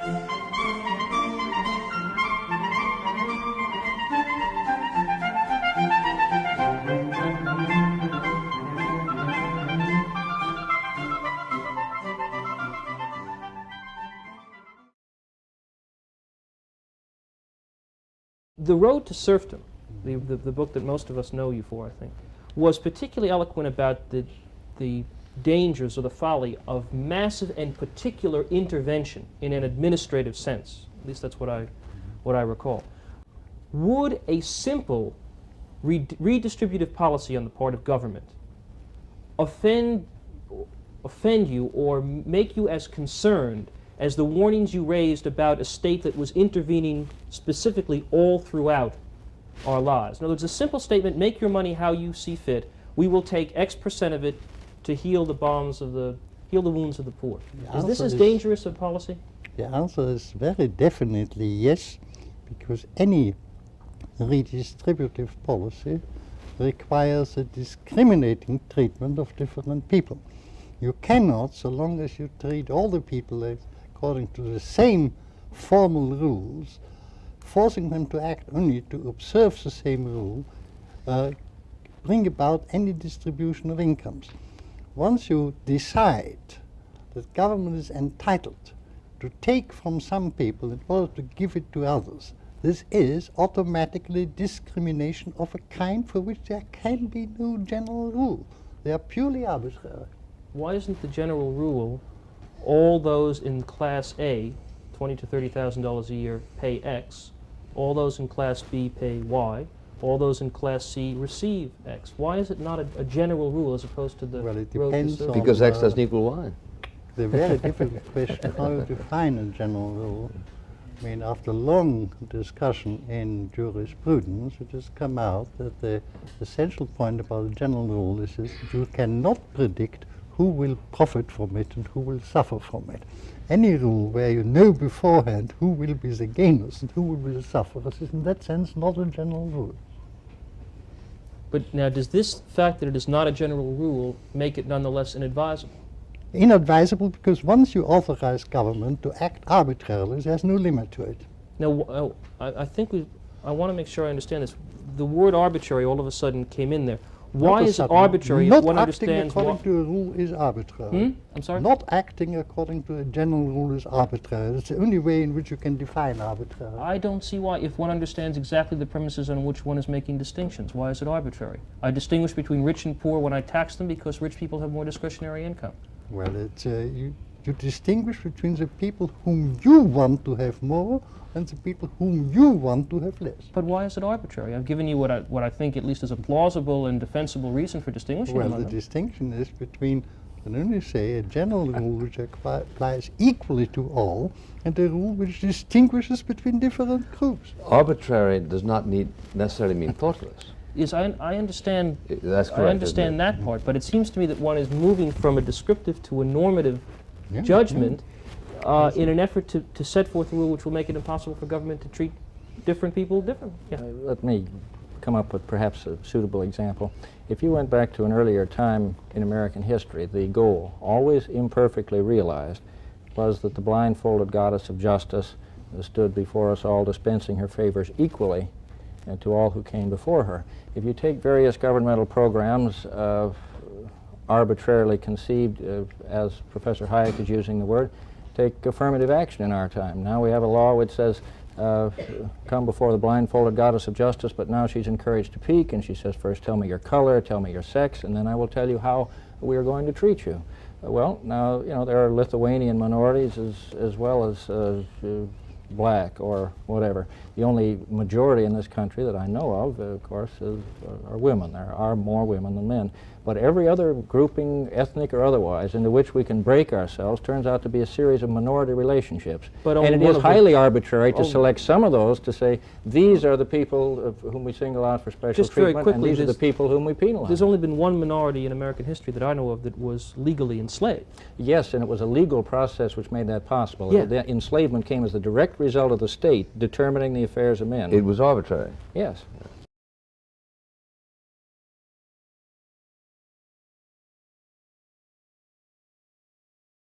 The Road to Serfdom, the book that most of us know you for, I think, was particularly eloquent about the dangers or the folly of massive and particular intervention in an administrative sense. At least that's what I recall. Would a simple redistributive policy on the part of government offend you or make you as concerned as the warnings you raised about a state that was intervening specifically all throughout our lives? In other words, a simple statement, make your money how you see fit, we will take X% of it to heal the wounds of the poor. Is this as dangerous a policy? The answer is very definitely yes, because any redistributive policy requires a discriminating treatment of different people. You cannot, so long as you treat all the people according to the same formal rules, forcing them to act only to observe the same rule, bring about any distribution of incomes. Once you decide that government is entitled to take from some people in order to give it to others, this is automatically discrimination of a kind for which there can be no general rule. They are purely arbitrary. Why isn't the general rule all those in Class A, $20,000 to $30,000 a year, pay X, all those in Class B pay Y, all those in Class C receive X? Why is it not a general rule as opposed to the Well, it road to depends serfdom? on Because X doesn't equal Y. the very difficult question how to define a general rule. I mean, after long discussion in jurisprudence, it has come out that the essential point about a general rule is that you cannot predict who will profit from it and who will suffer from it. Any rule where you know beforehand who will be the gainers and who will be the sufferers is in that sense not a general rule. But now, does this fact that it is not a general rule make it nonetheless inadvisable? Inadvisable because once you authorize government to act arbitrarily, there's no limit to it. Now, I think I want to make sure I understand this. The word arbitrary all of a sudden came in there. Why is it arbitrary if one understands Not acting according to a rule is arbitrary. I'm sorry? Not acting according to a general rule is arbitrary. It's the only way in which you can define arbitrary. I don't see why, if one understands exactly the premises on which one is making distinctions. Why is it arbitrary? I distinguish between rich and poor when I tax them because rich people have more discretionary income. Well, it's, you distinguish between the people whom you want to have more and the people whom you want to have less. But why is it arbitrary? I've given you what I think at least is a plausible and defensible reason for distinguishing Well, among the them. distinction is between, I can only say, a general rule which applies equally to all and a rule which distinguishes between different groups. Arbitrary does not necessarily mean thoughtless. Yes, I understand. That's correct. I understand that part, but it seems to me that one is moving from a descriptive to a normative judgment in an effort to set forth a rule which will make it impossible for government to treat different people differently. Yeah. Let me come up with perhaps a suitable example. If you went back to an earlier time in American history, the goal, always imperfectly realized, was that the blindfolded goddess of justice stood before us all dispensing her favors equally and to all who came before her. If you take various governmental programs arbitrarily conceived, as Professor Hayek is using the word, take affirmative action in our time. Now we have a law which says come before the blindfolded goddess of justice, but now she's encouraged to peek, and she says, first tell me your color, tell me your sex, and then I will tell you how we are going to treat you. Well, now, you know, there are Lithuanian minorities as well as black or whatever. The only majority in this country that I know of course, are women. There are more women than men. But every other grouping, ethnic or otherwise, into which we can break ourselves turns out to be a series of minority relationships. And it is highly arbitrary to select some of those to say, these are the people whom we single out for special treatment, and these are the people whom we penalize. There's only been one minority in American history that I know of that was legally enslaved. Yes, and it was a legal process which made that possible. Yeah. The enslavement came as the direct result of the state determining the affairs of men. It was arbitrary. Yes.